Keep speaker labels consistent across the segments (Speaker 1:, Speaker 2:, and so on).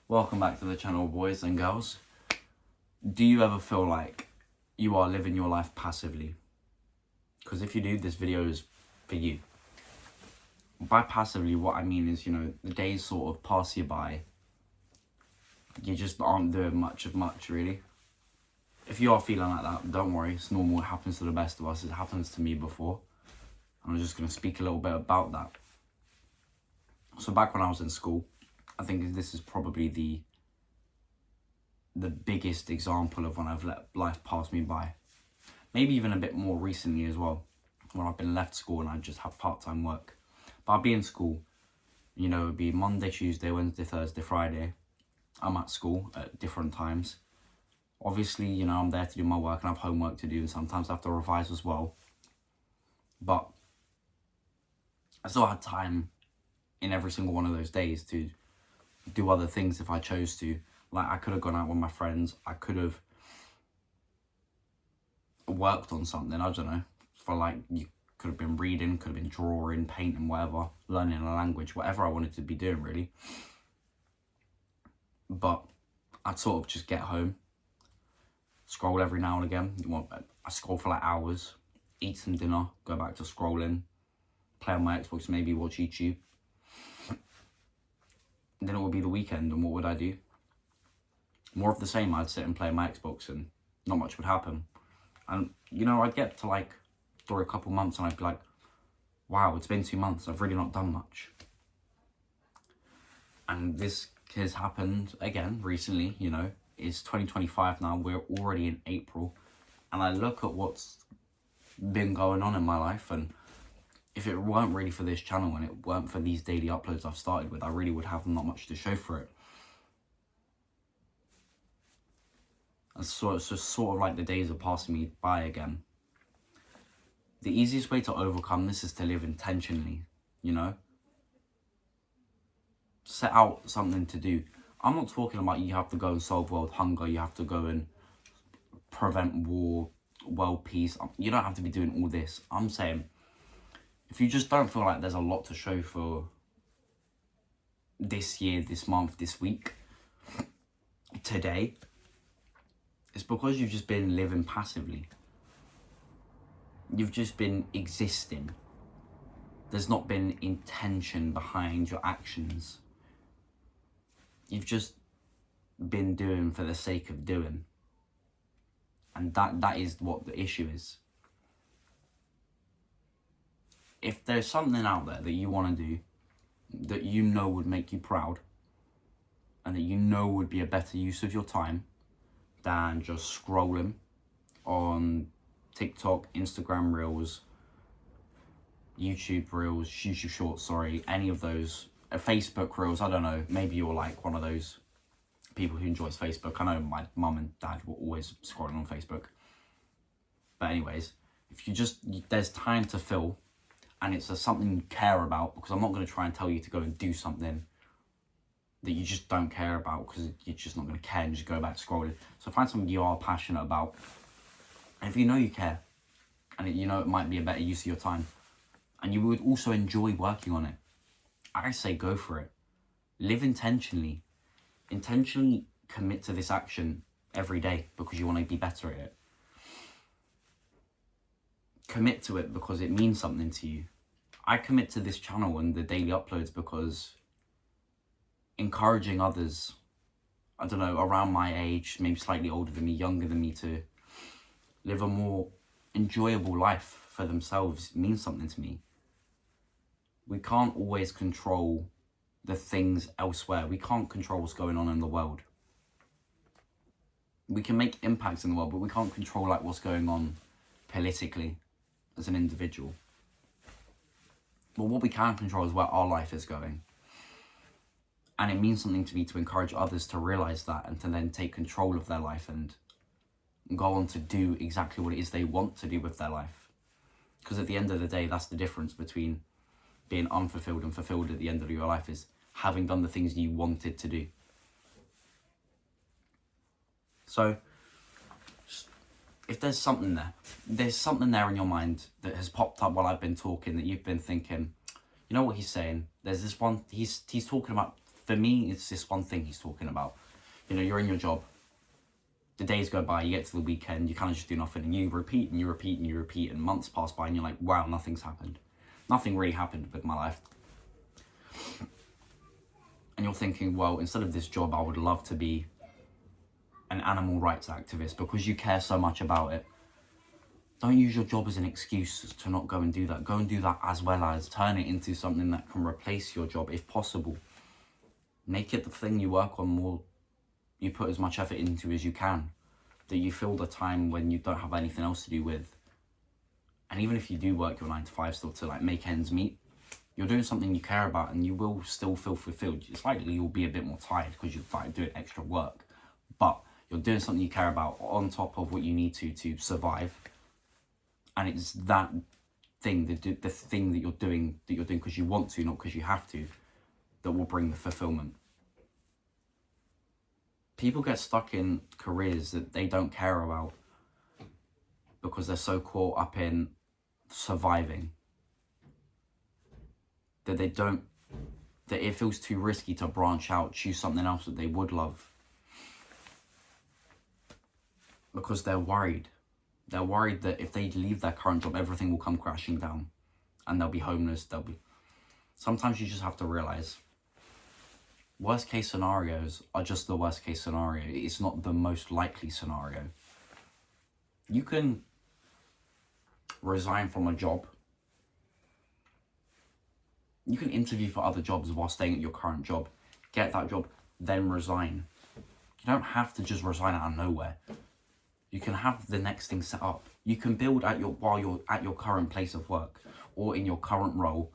Speaker 1: Welcome back to the channel, boys and girls. Do you ever feel like you are living your life passively? Because if you do, this video is for you. By passively, what I mean is, the days sort of pass you by. You just aren't doing much, really. If you are feeling like that, don't worry, it's normal, it happens to the best of us. It happens to me before. I'm just going to speak a little bit about that. So back when I was in school, I think this is probably the biggest example of when I've let life pass me by. Maybe even a bit more recently as well, when I've been left school and I just have part-time work. But I'd be in school, it'd be Monday, Tuesday, Wednesday, Thursday, Friday. I'm at school at different times. Obviously, I'm there to do my work and I have homework to do, and sometimes I have to revise as well. But I still had time in every single one of those days to do other things if I chose to. Like, I could have gone out with my friends. I could have worked on something, I don't know. You could have been reading, could have been drawing, painting, whatever. Learning a language, whatever I wanted to be doing, really. But I'd sort of just get home, scroll every now and again. I scroll for like hours, eat some dinner, go back to scrolling, play on my Xbox, maybe watch YouTube. Then it would be the weekend, and what would I do? More of the same. I'd sit and play my Xbox and not much would happen. And, I'd get to through a couple months and I'd be like, wow, it's been 2 months. I've really not done much. And this has happened again recently, It's 2025 now. We're already in April. And I look at what's been going on in my life, and if it weren't really for this channel and it weren't for these daily uploads I've started with, I really would have not much to show for it. And so it's just sort of like the days are passing me by again. The easiest way to overcome this is to live intentionally, Set out something to do. I'm not talking about you have to go and solve world hunger, you have to go and prevent war, world peace. You don't have to be doing all this. I'm saying, if you just don't feel like there's a lot to show for this year, this month, this week, today, it's because you've just been living passively. You've just been existing. There's not been intention behind your actions. You've just been doing for the sake of doing. And that is what the issue is. If there's something out there that you want to do, that would make you proud, and that would be a better use of your time than just scrolling on TikTok, Instagram Reels, YouTube Reels, YouTube Shorts, any of those, Facebook Reels, I don't know, maybe you're like one of those people who enjoys Facebook. I know my mum and dad were always scrolling on Facebook. But anyways, there's time to fill, and it's something you care about, because I'm not going to try and tell you to go and do something that you just don't care about, because you're just not going to care and just go back scrolling. So find something you are passionate about. And if you care, and it might be a better use of your time, and you would also enjoy working on it, I say go for it. Live intentionally. Intentionally commit to this action every day because you want to be better at it. Commit to it because it means something to you. I commit to this channel and the daily uploads because encouraging others, I don't know, around my age, maybe slightly older than me, younger than me, to live a more enjoyable life for themselves means something to me. We can't always control the things elsewhere. We can't control what's going on in the world. We can make impacts in the world, but we can't control what's going on politically as an individual. But what we can control is where our life is going. And it means something to me to encourage others to realise that, and to then take control of their life and go on to do exactly what it is they want to do with their life. Because at the end of the day, that's the difference between being unfulfilled and fulfilled at the end of your life, is having done the things you wanted to do. So, if there's something there in your mind that has popped up while I've been talking, that you've been thinking, you know what he's saying? There's this one, he's talking about for me, it's this one thing he's talking about. You know, you're in your job, the days go by, you get to the weekend, you kind of just do nothing, and you repeat and you repeat and you repeat, and months pass by, and you're like, wow, nothing's happened. Nothing really happened with my life. And you're thinking, well, instead of this job, I would love to be an animal rights activist because you care so much about it. Don't use your job as an excuse to not go and do that. Go and do that as well as turn it into something that can replace your job if possible. Make it the thing you work on more, you put as much effort into as you can, that you fill the time when you don't have anything else to do with. And even if you do work your 9 to 5 still to like make ends meet, you're doing something you care about and you will still feel fulfilled. It's likely you'll be a bit more tired because you're like doing extra work, but you're doing something you care about on top of what you need to survive. And it's that thing, the thing that you're doing because you want to, not because you have to, that will bring the fulfillment. People get stuck in careers that they don't care about because they're so caught up in surviving that that it feels too risky to branch out, choose something else that they would love, because they're worried. They're worried that if they leave their current job, everything will come crashing down and they'll be homeless. Sometimes you just have to realize worst case scenarios are just the worst case scenario. It's not the most likely scenario. You can resign from a job. You can interview for other jobs while staying at your current job. Get that job, then resign. You don't have to just resign out of nowhere. You can have the next thing set up. You can build while you're at your current place of work or in your current role.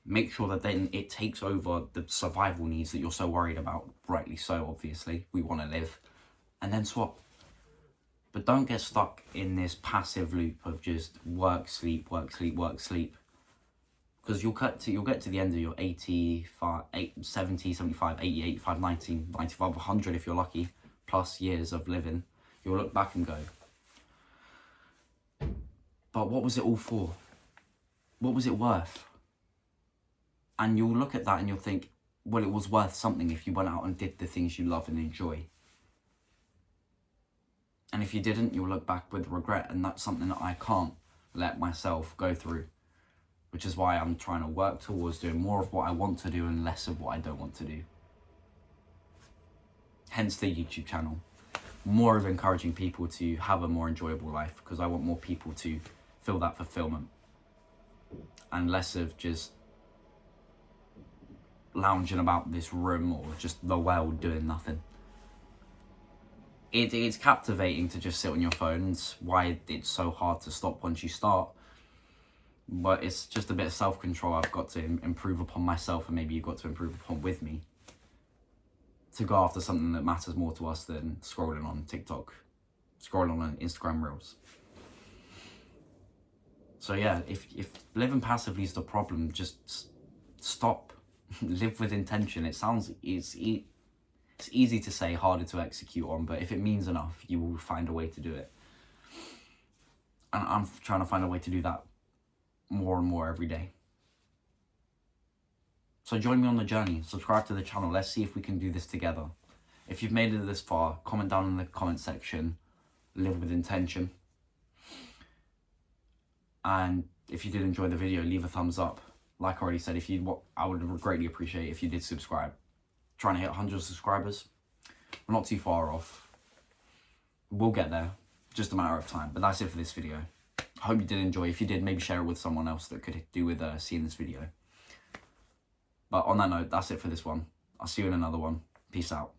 Speaker 1: Make sure that then it takes over the survival needs that you're so worried about. Rightly so, obviously. We want to live. And then swap. But don't get stuck in this passive loop of just work, sleep, work, sleep, work, sleep. Because you'll get to the end of your 85, 70, 75, 80, 85, 90, 95, 100 if you're lucky, plus years of living. You'll look back and go, but what was it all for? What was it worth? And you'll look at that and you'll think, well, it was worth something if you went out and did the things you love and enjoy. And if you didn't, you'll look back with regret, and that's something that I can't let myself go through, which is why I'm trying to work towards doing more of what I want to do and less of what I don't want to do. Hence the YouTube channel. More of encouraging people to have a more enjoyable life, because I want more people to feel that fulfillment and less of just lounging about this room or just the world doing nothing. It's captivating to just sit on your phone. It's why it's so hard to stop once you start. But it's just a bit of self-control I've got to improve upon myself, and maybe you've got to improve upon with me, to go after something that matters more to us than scrolling on TikTok, scrolling on Instagram Reels. So yeah, if living passively is the problem, just stop. Live with intention. It sounds, it's easy to say, harder to execute on, but if it means enough, you will find a way to do it. And I'm trying to find a way to do that more and more every day. So join me on the journey, subscribe to the channel, let's see if we can do this together. If you've made it this far, comment down in the comment section, live with intention. And if you did enjoy the video, leave a thumbs up. Like I already said, I would greatly appreciate it if you did subscribe. Trying to hit 100 subscribers. We're not too far off. We'll get there, just a matter of time. But that's it for this video. I hope you did enjoy. If you did, maybe share it with someone else that could do with seeing this video. But on that note, that's it for this one. I'll see you in another one. Peace out.